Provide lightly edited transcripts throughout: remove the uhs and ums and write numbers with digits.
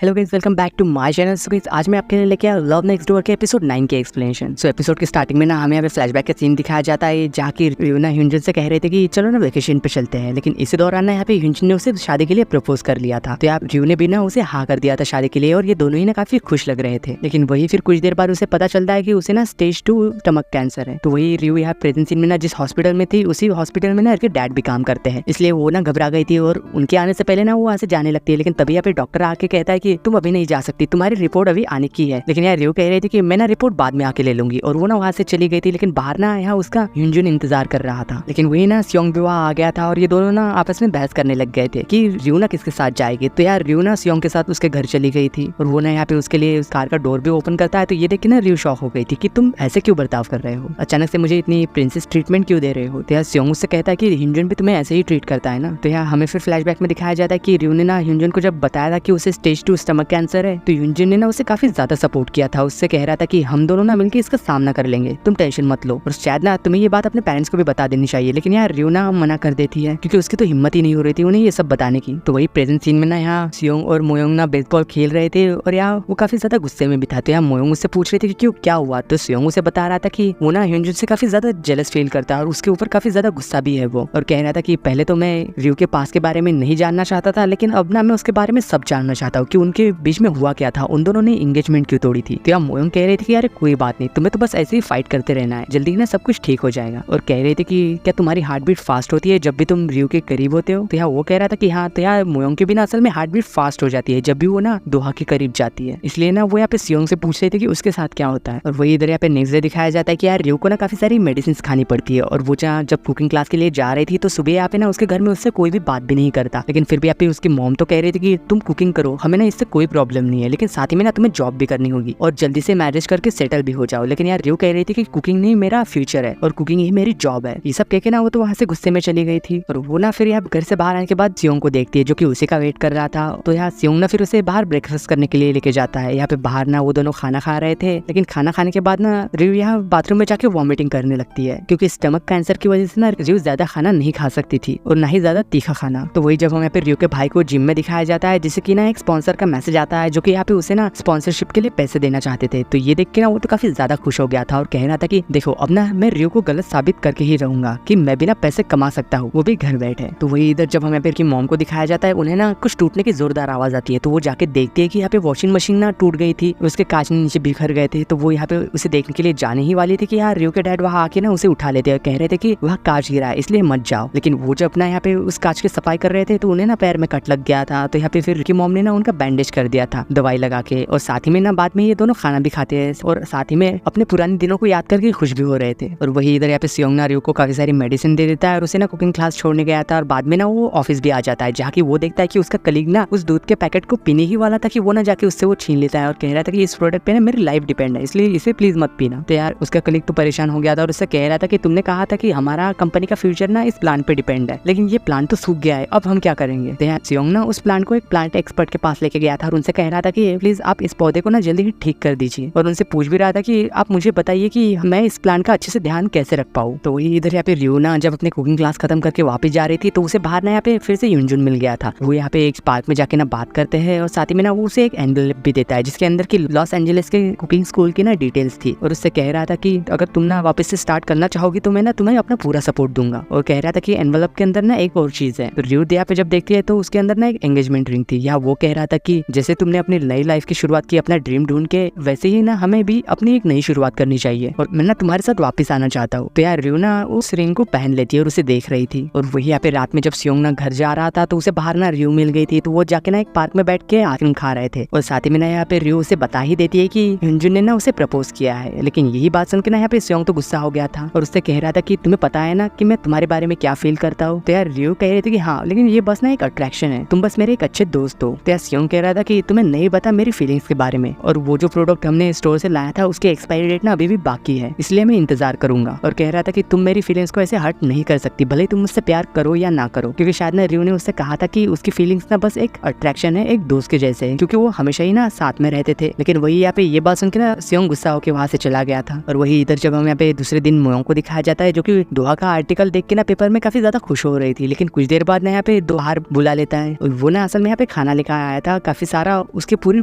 Hello guys, welcome back to my channel. So guys, आज मैं आपके लिए लेके आया लव नेक्स्ट डोर के एपिसोड 9 के एक्सप्लेनेशन। सो एपिसोड के स्टार्टिंग में ना हमें यहाँ पे फ्लैशबैक का सीन दिखाया जाता है जहाँ की ह्यूना ह्यूंजन से कह रहे थे कि चलो ना वेकेशन पे चलते हैं, लेकिन इसी दौरान ना यहाँ पे ह्यूंजन ने उसे शादी के लिए प्रपोज कर लिया था। तो यहाँ ह्यू ने भी ना उसे हाँ कर दिया था शादी के लिए और ये दोनों ही ना काफी खुश लग रहे थे। लेकिन वही फिर कुछ देर बाद उसे पता चलता है कि उसे ना स्टेज 2 स्टमक कैंसर है। तो वही ह्यू यहाँ प्रेजेंट सीन में ना जिस हॉस्पिटल में थी उसी हॉस्पिटल में ना उसके डैड भी काम करते हैं, इसलिए वो ना घबरा गई थी और उनके आने से पहले ना वो वहाँ से जाने लगती है। लेकिन तभी यहाँ पे डॉक्टर आके कहता है कि तुम अभी नहीं जा सकती, तुम्हारी रिपोर्ट अभी आने की है। लेकिन यार ह्यू कह रही थी कि मैं ना रिपोर्ट बाद में आके ले लूंगी और वो ना वहाँ से चली गई थी। लेकिन बाहर ना यहाँ उसका ह्यूंजन इंतजार कर रहा था। लेकिन वही ना सियोंग भी वहाँ आ गया था और ये दोनों ना आपस में बहस करने लग गए थे कि ह्यू ना किसके साथ जाएगी। तो यार ह्यू ना सियोंग के साथ उसके घर चली गई थी और वो ना यहाँ पे उसके लिए उस कार का डोर भी ओपन करता है। तो ये देख के ना ह्यू शॉक हो गई थी कि तुम ऐसे क्यों बर्ताव कर रहे हो, अचानक से मुझे इतनी प्रिंसेस ट्रीटमेंट क्यों दे रहे हो। तो यार सियोंग उससे कहता है कि ह्यूंजन भी तुम्हें ऐसे ही ट्रीट करता है ना। तो यार हमें फिर फ्लैशबैक में दिखाया जाता है कि ह्यू ने ना ह्यूंजन को जब बताया था कि उसे स्टेज 2 स्टमक कैंसर है, तो ह्यूंजन ने ना उसे काफी ज्यादा सपोर्ट किया था। उससे कह रहा था कि हम दोनों ना मिलकर इसका सामना कर लेंगे, तुम टेंशन मत लो। और शायद ना तुम्हें ये बात अपने पेरेंट्स को भी बता देनी चाहिए। लेकिन यार ह्यू ना मना कर देती है क्योंकि उसकी तो हिम्मत ही नहीं हो रही थी उन्हें ये सब बताने की। तो वही प्रेजेंट सीन में ना यहाँ सियोंग और मोयोंग ना बेसबॉल खेल रहे थे और यहाँ वो काफी ज्यादा गुस्से में भी था। तो यहाँ मोयोंग उससे पूछ रही थी कि क्यों, क्या हुआ। तो सियोंग उसे बता रहा था कि वो ना ह्यूंजन से काफी ज्यादा जेलस फील करता है और उसके ऊपर काफी ज्यादा गुस्सा भी है वो। और कह रहा था कि पहले तो मैं ह्यू के पास के बारे में नहीं जानना चाहता था, लेकिन अब ना मैं उसके बारे में सब जानना चाहता हूँ कि उनके बीच में हुआ क्या था, उन दोनों ने एंगेजमेंट क्यों तोड़ी थी। तो यहाँ मोयोंग कह रही थी कि यार कोई बात नहीं, तुम्हें तो बस ऐसे ही फाइट करते रहना है, जल्दी ना सब कुछ ठीक हो जाएगा। और कह रही थी कि क्या तुम्हारी हार्ट बीट फास्ट होती है जब भी तुम ह्यू के करीब होते हो। तो यहाँ वो कह रहा था कि हाँ। तो यहाँ मोयोंग के भी ना असल में हार्ट बीट फास्ट हो जाती है जब भी वो ना दोहा के करीब जाती है, इसलिए ना वो यहाँ पे सियोंग से पूछ रही थी कि उसके साथ क्या होता है। और वही इधर यहाँ पे नेक्स्ट डे दिखाया जाता है कि यार ह्यू को ना काफी सारी मेडिसिन खानी पड़ती है और वो जब कुकिंग क्लास के लिए जा रही थी तो सुबह यहाँ पे ना उसके घर में उससे कोई भी बात भी नहीं करता। लेकिन फिर भी यहाँ पे उसकी मॉम तो कह रही थी कि तुम कुकिंग करो, हमें ना इससे कोई प्रॉब्लम नहीं है, लेकिन साथ ही में ना तुम्हें जॉब भी करनी होगी और जल्दी से मैरिज करके सेटल भी हो जाओ। लेकिन यार ह्यू कह रही थी कि कुकिंग नहीं मेरा फ्यूचर है और कुकिंग ही मेरी जॉब है। ये सब कह के ना वो तो वहाँ से गुस्से में चली गई थी। और वो ना फिर यहाँ घर से बाहर आने के बाद सियोंग को देखती है जो कि उसी का वेट कर रहा था। तो यहाँ सियोंग ना फिर उसे बाहर ब्रेकफास्ट करने के लिए लेके जाता है। यहाँ पे बाहर ना वो दोनों खाना खा रहे थे, लेकिन खाना खाने के बाद ना ह्यू यहाँ बाथरूम में जाके वॉमिटिंग करने लगती है क्योंकि स्टमक कैंसर की वजह से ना ह्यू ज्यादा खाना नहीं खा सकती थी और ना ही ज्यादा तीखा खाना। तो वही जब हमें ह्यू के भाई को जिम में दिखाया जाता है जिससे कि ना एक स्पॉन्सर का मैसेज आता है जो कि यहाँ पे उसे ना स्पॉन्सरशिप के लिए पैसे देना चाहते थे। तो ये देख के ना वो तो काफी ज्यादा खुश हो गया था और कह रहा था कि देखो अब ना मैं ह्यू को गलत साबित करके ही रहूंगा कि मैं भी ना पैसे कमा सकता हूँ, वो भी घर बैठे। तो वही इधर जब हमें की मॉम को दिखाया जाता है, उन्हें ना कुछ टूटने की जोरदार आवाज आती है। तो वो जाके देखती है कि यहाँ पे वॉशिंग मशीन ना टूट गई थी, उसके कांच नीचे बिखर गए थे। तो वो यहाँ पे उसे देखने के लिए जाने ही वाली थी कि यार ह्यू के डैड वहाँ आके ना उसे उठा लेते और कह रहे थे कि वहाँ कांच गिरा है इसलिए मत जाओ। लेकिन वो जब अपना यहाँ पे उस कांच की सफाई कर रहे थे तो उन्हें ना पैर में कट लग गया था। तो यहाँ पे फिर की मॉम ने ना उनका बैंडेज कर दिया था दवाई लगा के। और साथ ही में ना बाद में ये दोनों खाना भी खाते हैं और साथ ही में अपने पुराने दिनों को याद करके खुश भी हो रहे थे। और वही इधर यहाँ पे सियोंग ना ह्यू को काफी सारी मेडिसिन दे देता है और उसे ना कुकिंग क्लास छोड़ने गया था। और बाद में ना वो ऑफिस भी आ जाता है जहाँ की वो देखता है कि उसका कलीग ना उस दूध के पैकेट को पीने ही वाला था कि वो ना जाके उससे वो छीन लेता है और कह रहा था कि इस प्रोडक्ट पे ना मेरी लाइफ डिपेंड है, इसलिए इसे प्लीज मत पीना। तो यार उसका कलीग तो परेशान हो गया था और उससे कह रहा था कि तुमने कहा था कि हमारा कंपनी का फ्यूचर ना इस प्लांट पे डिपेंड है, लेकिन ये प्लांट तो सूख गया है, अब हम क्या करेंगे। तो यार सियोंग ना उस प्लांट को एक प्लांट एक्सपर्ट के पास लेके गया था और उनसे कह रहा था कि प्लीज आप इस पौधे को ना जल्दी ही ठीक कर दीजिए। और उनसे पूछ भी रहा था कि आप मुझे बताइए कि मैं इस प्लांट का अच्छे से ध्यान कैसे रख पाऊँ। तो वही इधर यहाँ पे ह्यू ना जब अपनी कुकिंग क्लास खत्म करके वापस जा रही थी तो उसे बाहर ना यहाँ पे फिर से ह्यूंजन मिल गया था। वो यहाँ पे एक पार्क में जाके ना बात करते हैं और साथ ही में ना वो उसे एक एनवेलप भी देता है जिसके अंदर की लॉस एंजलिस के कुकिंग स्कूल की ना डिटेल्स थी। और उससे कह रहा था कि अगर तुम ना वापस से स्टार्ट करना चाहोगी तो मैं ना तुम्हें अपना पूरा सपोर्ट दूंगा। और कह रहा था कि एनवेलप के अंदर ना एक और चीज है। तो ह्यू यहाँ पे जब देखती है तो उसके अंदर ना एक एंगेजमेंट रिंग थी। यहाँ वो कह रहा था कि जैसे तुमने अपनी नई लाइफ की शुरुआत की अपना ड्रीम ढूंढ के, वैसे ही ना हमें भी अपनी एक नई शुरुआत करनी चाहिए और मैं ना तुम्हारे साथ वापस आना चाहता हूँ। तो यार ह्यू ना उस रिंग को पहन लेती है और उसे देख रही थी। और वही यहाँ पे रात में जब सियोंग ना घर जा रहा था तो उसे बाहर ना ह्यू मिल गई थी। तो वो जाके ना एक पार्क में बैठ के आइसक्रीम खा रहे थे और साथ ही में ना यहाँ पे ह्यू उसे बता ही देती है कि ह्यूंजन ने ना उसे प्रपोज किया है। लेकिन यही बात सुन के ना यहाँ पे सियोंग तो गुस्सा हो गया था और उससे कह रहा था कि तुम्हें पता है ना कि मैं तुम्हारे बारे में क्या फील करता हूँ। तो यार ह्यू कह रहे थे कि हाँ, लेकिन ये बस ना एक अट्रैक्शन है, तुम बस मेरे एक अच्छे दोस्त हो। तो यार सियोंग कह रहा था कि तुम्हें नहीं पता मेरी फीलिंग्स के बारे में, और वो जो प्रोडक्ट हमने स्टोर से लाया था उसकी एक्सपायरी डेट ना अभी भी बाकी है, इसलिए मैं इंतजार करूंगा। और कह रहा था कि तुम मेरी फीलिंग्स को ऐसे हर्ट नहीं कर सकती, भले तुम मुझसे प्यार करो या ना करो, क्योंकि शायद ना ह्यू ने उससे कहा था कि उसकी फीलिंग्स ना बस एक अट्रैक्शन है, एक दोस्त के जैसे है, क्योंकि वो हमेशा ही ना साथ में रहते थे। लेकिन वही यहाँ पे ये बात सुन के ना सियोंग गुस्सा होकर वहाँ से चला गया था। और वही इधर जब हम यहाँ पे दूसरे दिन मोयोंग को दिखाया जाता है जो कि दोहा का आर्टिकल देख के ना पेपर में काफी ज्यादा खुश हो रही थी। लेकिन कुछ देर बाद ना यहाँ पे दोहार बुला लेता है और वो ना असल में यहाँ पे खाना लेकर आया था काफी सारा उसके पूरी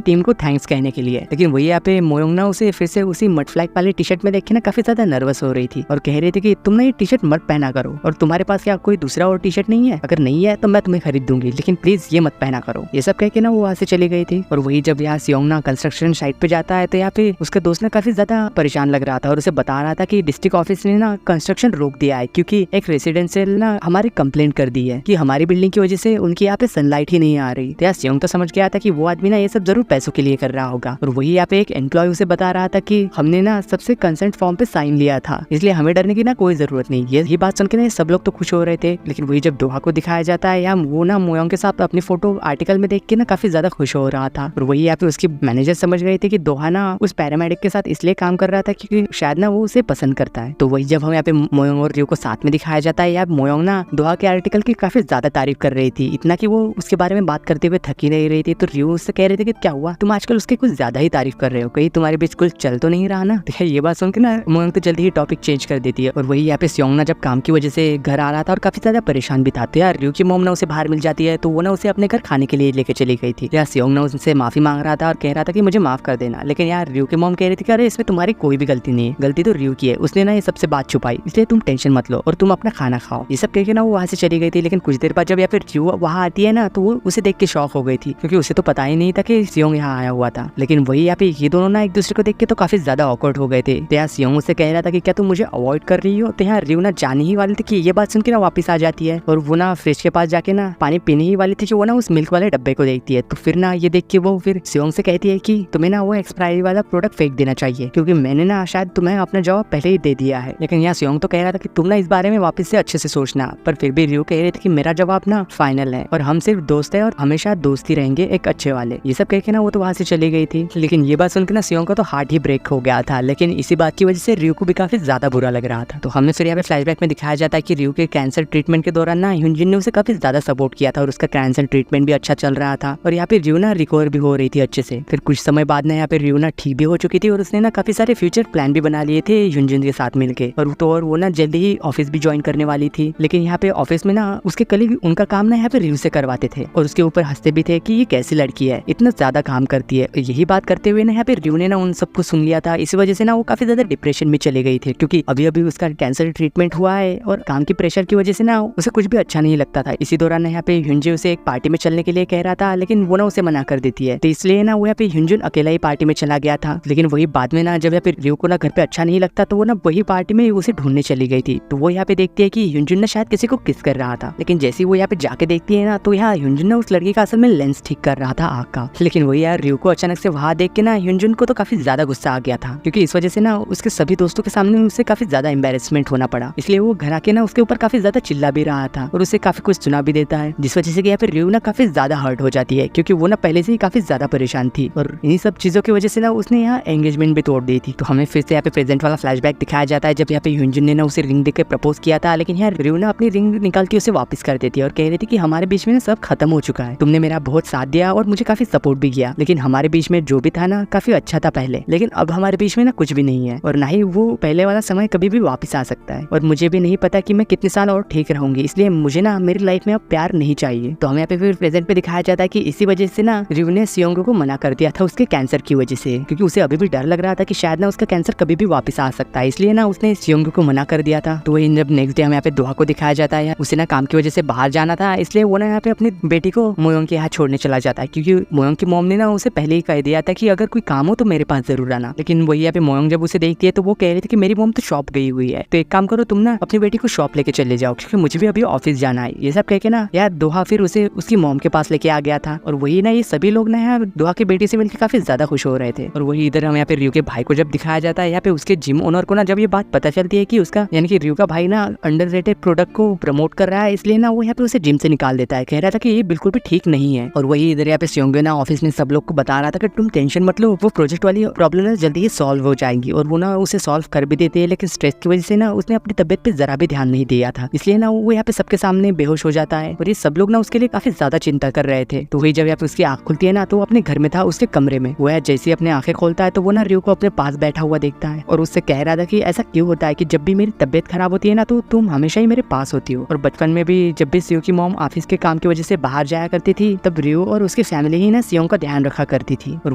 टीम को थैंक्स कहने के लिए। लेकिन वही यहाँ पे मोयोंग ना उसे फिर से उसी मड फ्लैग वाले टी शर्ट में देख के ना काफी ज्यादा नर्वस हो रही थी और कह रही थी कि तुम ना ये टी शर्ट मत पहना करो, और तुम्हारे पास क्या कोई दूसरा और टी शर्ट नहीं है? अगर नहीं है तो मैं तुम्हें खरीद दूंगी, लेकिन प्लीज ये मत पहना करो। ये सब कह के ना वो वहाँ से चली गई थी। और वही जब यहाँ सियोंग ना कंस्ट्रक्शन साइट पे जाता है तो यहाँ पे उसका दोस्त ना काफी ज्यादा परेशान लग रहा था और उसे बता रहा था कि डिस्ट्रिक्ट ऑफिस ने ना कंस्ट्रक्शन रोक दिया है क्योंकि एक रेसिडेंशियल ना हमारी कंप्लेंट कर दी है कि हमारी बिल्डिंग की वजह से उनकी यहाँ पे सनलाइट ही नहीं आ रही। तो यहाँ सियोंग तो समझ गया था कि वो आदमी ना ये सब जरूर पैसों के लिए कर रहा होगा। और वही यहाँ पे एक एम्प्लॉय उसे बता रहा था कि हमने ना सबसे कंसेंट फॉर्म पे साइन लिया था, इसलिए हमें डरने की ना कोई जरूरत नहीं। ये बात सुन के ना सब लोग तो खुश हो रहे थे। लेकिन वही जब दोहा को दिखाया जाता है, यहाँ वो ना मोयोंग के साथ अपनी फोटो आर्टिकल में देख के ना काफी ज्यादा खुश हो रहा था। और वही यहाँ पे उसकी मैनेजर समझ गई थी कि दोहा ना उस पैरामेडिक के साथ इसलिए काम कर रहा था क्योंकि शायद ना वो उसे पसंद करता है। तो वही जब हम यहाँ पे मोयोंग और रियो को साथ में दिखाया जाता है, यहाँ मोयोंग ना दोहा के आर्टिकल की काफी ज्यादा तारीफ कर रही थी, इतना कि वो उसके बारे में बात करते हुए थकी नहीं रही थी। तो रियो उससे कह रहे थे कि क्या हुआ, तुम आजकल उसके कुछ ज्यादा ही तारीफ कर रहे हो, कहीं तुम्हारे बीच कुछ चल तो नहीं रहा ना? तो ये बात सुन के ना मोयोंग तो जल्दी ही टॉपिक चेंज कर देती है। और वही यहाँ पे सियोंग ना जब काम की वजह से घर आ रहा था और काफी ज्यादा परेशान भी था, तो यार रियो की मॉम ना उसे बाहर मिल जाती है, तो वो ना उसे अपने घर खाने के लिए लेके चली गई थी। यार सियोंग ना उससे माफी मांग रहा था और कह रहा था कि मुझे माफ कर देना। लेकिन यार रियो की मॉम कह रही थी कि अरे इसमें तुम्हारी कोई भी गलती नहीं है, गलती तो रियो की है, उसने ना ये सबसे बात छुपाई, इसलिए तुम टेंशन मत लो और तुम अपना खाना खाओ। ये सब कह के ना वो वहाँ से चली गई थी। लेकिन कुछ देर बाद जब या फिर रियो वहाँ आती है ना, तो वो उसे देख के शॉक हो गई थी क्योंकि उसे तो पता ही नहीं था कि सियोंग यहाँ आया हुआ था। लेकिन वही यहाँ पे ये दोनों ना एक दूसरे को देख के तो काफी ज्यादा ऑकवर्ड हो गए थे। तो यार सियोंग उसे कह रहा था कि क्या तुम मुझे अवॉइड कर रही हो? तो यार रियो ना जाने ही वाली थी कि ये बात सुन के ना वापस आ जाती है और वो ना फ्रिज के पास जाके ना पानी पीने ही वाली थी कि वो ना उस मिल्क वाले डब्बे को देखती है। तो फिर ना ये देख के वो फिर सियोंग से कहती है कि तुम्हें ना वो एक्सपायरी वाला प्रोडक्ट फेंक देना चाहिए क्योंकि मैंने ना शायद तुम्हें अपना जवाब पहले ही दे दिया है। लेकिन यहाँ सियोंग तो कह रहा था कि तुम ना इस बारे में वापस से अच्छे से सोचना, पर फिर भी रियो कह रहे थे कि मेरा जवाब ना फाइनल है और हम सिर्फ दोस्त है और हमेशा दोस्ती रहेंगे एक अच्छे वाले। ये सब कह के ना वो तो वहाँ से चली गई थी। लेकिन ये बात सुनकर ना सियोंग का तो हार्ट ही ब्रेक हो गया था। लेकिन इसी बात की वजह से रियो को भी काफी ज्यादा बुरा लग रहा था। तो हमें फिर यहाँ पे फ्लैशबैक में दिखाया जाता है कि रियो के कैंसर ट्रीटमेंट के दौरान ना ह्यूनजिन ने उसे काफी ज्यादा सपोर्ट किया था और उसका कैंसर ट्रीटमेंट भी अच्छा चल रहा था और यहाँ पे रियो ना रिकवर भी हो रही थी अच्छे से। फिर कुछ समय बाद ना यहाँ पे रियो ना ठीक भी हो चुकी थी और उसने ना काफी सारे फ्यूचर प्लान भी बना लिए थे ह्यूनजिन के साथ मिलके। और वो ना जल्दी ही ऑफिस भी ज्वाइन करने वाली थी। लेकिन यहाँ पे ऑफिस में ना उसके कलीग उनका काम ना यहाँ पे रियो से करवाते थे और उसके ऊपर हंसते भी थे कि ये कैसी लड़की है, इतना ज्यादा काम करती है। यही बात करते हुए ना यहाँ पे रियो ने ना उन सबको सुन लिया था। इस वजह से ना वो काफी ज्यादा डिप्रेशन में चले गई थी क्योंकि अभी अभी उसका कैंसर ट्रीटमेंट हुआ है और काम की प्रेशर की वजह से ना उसे कुछ भी अच्छा नहीं लगता था। इसी दौरान यहाँ पे ह्यूनजिन उसे एक पार्टी में चलने के लिए कह रहा था, लेकिन वो ना उसे मना कर देती है। तो इसलिए ना वो यहाँ पे ह्यूनजिन अकेला ही पार्टी में चला गया था। लेकिन वही बाद में ना जब यहाँ पे रियो को ना घर पे अच्छा नहीं लगता तो वो ना वही पार्टी में उसे ढूंढने चली गई थी। तो वो यहाँ पे देखती है कि ह्यूनजिन ना शायद किसी को किस कर रहा था। लेकिन जैसे वो यहाँ पे जाके देखती है ना, तो यहाँ ह्यूनजिन ना उस लड़की का असल में लेंस ठीक कर रहा था आँख का। लेकिन वही यार रियो को अचानक से वहाँ देख के ना ह्यूनजिन को तो काफी ज्यादा गुस्सा आ गया था क्योंकि इस वजह से ना उसके सभी दोस्तों के सामने उसे काफी ज्यादा एम्बेरसमेंट होना पड़ा। इसलिए वो घर आके ना उसके ऊपर काफी ज्यादा चिल्ला भी रहा था और उसे काफी कुछ सुना भी देता है, जिस वजह से यहाँ पे रियो ना काफी ज्यादा हर्ट हो जाती है क्योंकि वो ना पहले से ही काफी ज्यादा परेशान थी और इन्हीं सब चीजों की वजह से ना उसने यहाँ एंगेजमेंट भी तोड़ दी थी। तो हमें फिर से यहाँ पे प्रेजेंट वाला फ्लैशबैक दिखाया जाता है जब यहाँ पे ह्यूनजिन ने ना उसे रिंग देकर प्रपोज किया था। लेकिन यार रियो ना अपनी रिंग निकाल के उसे वापस कर देती है और कह रही थी कि हमारे बीच में ना सब खत्म हो चुका है, तुमने मेरा बहुत साथ दिया और मुझे काफी सपोर्ट भी किया, लेकिन हमारे बीच में जो भी था ना काफी अच्छा था पहले, लेकिन अब हमारे बीच में ना कुछ भी नहीं है और ना ही वो पहले वाला समय कभी भी वापस आ सकता है और मुझे भी नहीं पता कि मैं कितने साल और ठीक रहूंगी, इसलिए मुझे ना मेरी लाइफ में अब प्यार नहीं चाहिए। तो हमें यहाँ पे फिर प्रेजेंट पे दिखाया जाता है कि इसी वजह से ना रियो ने सियोंग को मना कर दिया था उसके कैंसर की वजह से, क्योंकि उसे अभी भी डर लग रहा था कि शायद ना उसका कैंसर कभी भी वापस आ सकता है, इसलिए ना उसने सियोंग को मना कर दिया था। तो वही जब नेक्स्ट डे हमें यहाँ पे दोहा को दिखाया जाता है, उसे ना काम की वजह से बाहर जाना था, इसलिए वो ना यहाँ पे अपनी बेटी को मोयोंग के यहाँ छोड़ने चला जाता है क्योंकि मोयोंग की मॉम ने ना उसे पहले ही कह दिया था कि अगर कोई काम हो तो मेरे पास जरूर आना। लेकिन वही यहाँ पे मोयोंग जब उसे देखती है तो वो कह रही थी कि मेरी मॉम तो शॉप गई हुई है, तो एक काम करो तुम ना अपनी बेटी को शॉप लेके चले जाओ क्योंकि मुझे भी अभी ऑफिस जाना है। ये सब कह के ना यार दोहा फिर उसे उसकी मॉम के पास लेके आ गया था और वही ना ये सभी लोग ना यार दोहा की बेटी से मिलकर काफी ज्यादा खुश हो रहे थे। और वही इधर हम यहाँ पे रियो के भाई को जब दिखाया जाता है, यहाँ पे उसके जिम ओनर को ना जब ये बात पता चलती है कि उसका यानी कि रियो का भाई ना अंडररेटेड प्रोडक्ट को प्रमोट कर रहा है, इसलिए ना वो यहाँ पे उसे जिम से निकाल देता है, कह रहा था कि ये बिल्कुल भी ठीक नहीं है। और वही इधर यहाँ पे सियोंग ना ऑफिस में सब लोग को बता रहा था कि तुम टेंशन मत लो, वो प्रोजेक्ट वाली प्रॉब्लम ना जल्दी ही सॉल्व हो जाएंगी और वो ना उसे सॉल्व कर भी देते हैं। लेकिन स्ट्रेस की वजह से ना उसने अपनी तबियत पे जरा भी ध्यान नहीं दिया था, इसलिए ना वो यहाँ पे सबके सामने बेहोश हो जाता है और ये सब लोग ना उसके लिए काफी ज्यादा चिंता कर रहे थे। तो वही जब यहाँ पे उसकी आंख खुलती है ना, तो वो अपने घर में था उसके कमरे में। वो जैसे अपने आंखें खोलता है तो वो ना रियो को अपने पास बैठा हुआ देखता है और उससे कह रहा था कि ऐसा क्यों होता है कि जब भी मेरी तबियत खराब होती है ना तो तुम हमेशा ही मेरे पास होती हो। और बचपन में भी जब भी सियो की मॉम ऑफिस के काम की वजह से बाहर जाया करती थी तब रियो और उसकी फैमिली ही ना सियोंग का ध्यान रखा करती थी। और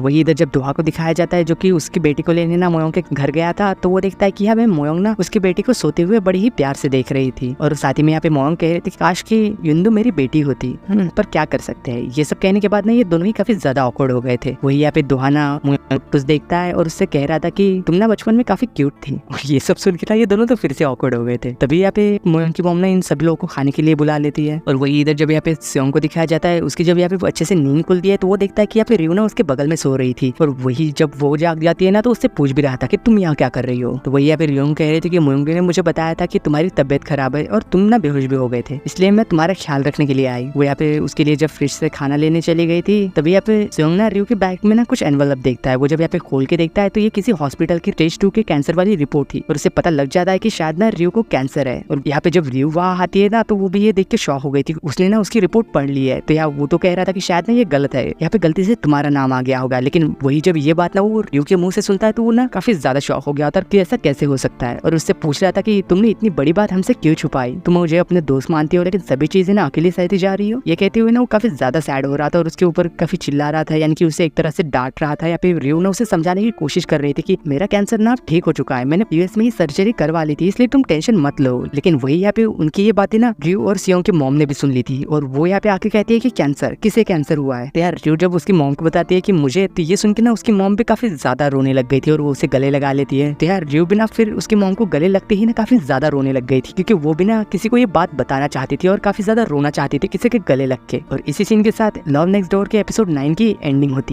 वही इधर जब दोहा को दिखाया जाता है जो कि उसकी बेटी को लेने ना मोयोंग के घर गया था, तो वो देखता है कि यहाँ पे मोयोंग ना उसकी बेटी को सोते हुए बड़ी ही प्यार से देख रही थी। और साथ ही में यहाँ पे मोयोंग कह रही थी काश की युंदू मेरी बेटी होती, पर क्या कर सकते हैं। ये सब कहने के बाद ना ये दोनों ही काफी ज्यादा ऑकवर्ड हो गए थे। वही यहाँ पे दोहा ना मोयोंग देखता है और उससे कह रहा था कि तुम ना बचपन में काफी क्यूट थी। और ये सब सुन के ना ये दोनों तो फिर से ऑकवर्ड हो गए थे। तभी यहाँ पे मोयोंग की मॉम ना इन सभी लोगों को खाने के लिए बुला लेती है। और वही इधर जब यहाँ पे सियोंग को दिखाया जाता है, उसकी जब यहाँ पे अच्छे से नींद खुलती है तो वो देखता है कि यहाँ पे रियो ना उसके बगल में सो रही थी। और वही जब वो जाग जाती है ना तो उससे पूछ भी रहा था कि तुम यहाँ क्या कर रही हो। तो वही यहाँ पे रियोंग कह रही थी कि मोयोंग ने मुझे बताया था कि तुम्हारी तबियत खराब है और तुम ना बेहोश भी हो गए थे, इसलिए मैं तुम्हारा ख्याल रखने के लिए आई। वो यहाँ पे उसके लिए जब फ्रिज से खाना लेने चली गई थी, तभी यहाँ पे सियोंग ना रियो के बैग में ना कुछ एनवलप देखता है। वो जब यहाँ पे खोल के देखता है तो ये किसी हॉस्पिटल की स्टेज 2 के कैंसर वाली रिपोर्ट थी। और उसे पता लग जाता है कि शायद ना रियो को कैंसर है। और यहाँ पे जब रियो वहाँ आती है ना तो वो भी ये देख के शॉक हो गई थी। उसने ना उसकी रिपोर्ट पढ़ ली है। तो यहाँ वो तो कह रहा था कि शायद ना ये गलत है, यहाँ पे गलती से तुम्हारा नाम आ गया होगा। लेकिन वही जब ये बात ना वो रियो के मुंह से सुनता है तो वो ना काफी ज्यादा शॉक हो गया था कि ऐसा कैसे हो सकता है। और उससे पूछ रहा था कि तुमने इतनी बड़ी बात हमसे क्यों छुपाई, तुम मुझे अपने दोस्त मानती हो लेकिन सभी चीजें ना अकेले सहती जा रही हो। ये कहते हुए ना वो काफी ज्यादा सैड हो रहा था और उसके ऊपर काफी चिल्ला रहा था, यानी कि उसे एक तरह से डांट रहा था। या फिर रियो ना उसे समझाने की कोशिश कर रही थी कि मेरा कैंसर ना ठीक हो चुका है, मैंने यूएस में ही सर्जरी करवा ली थी, इसलिए तुम टेंशन मत लो। लेकिन वही यहाँ पे उनकी ये बातें ना रियो और सियोंग के मॉम ने भी सुन ली थी। और वो यहाँ पे आके कहती है कि कैंसर, किसे कैंसर हुआ है। तो यार रियो जब उसकी मॉम को बताती है कि मुझे, तो ये सुन के ना उसकी मॉम भी काफी ज्यादा रोने लग गई थी और वो उसे गले लगा लेती है। तो यार रियो भी ना फिर उसकी मॉम को गले लगते ही ना काफी ज्यादा रोने लग गई थी, क्योंकि वो भी ना किसी को ये बात बताना चाहती थी और काफी ज्यादा रोना चाहती थी किसी के गले लग के। और इसी सीन के साथ लव नेक्स्ट डोर के एपिसोड 9 की एंडिंग होती है।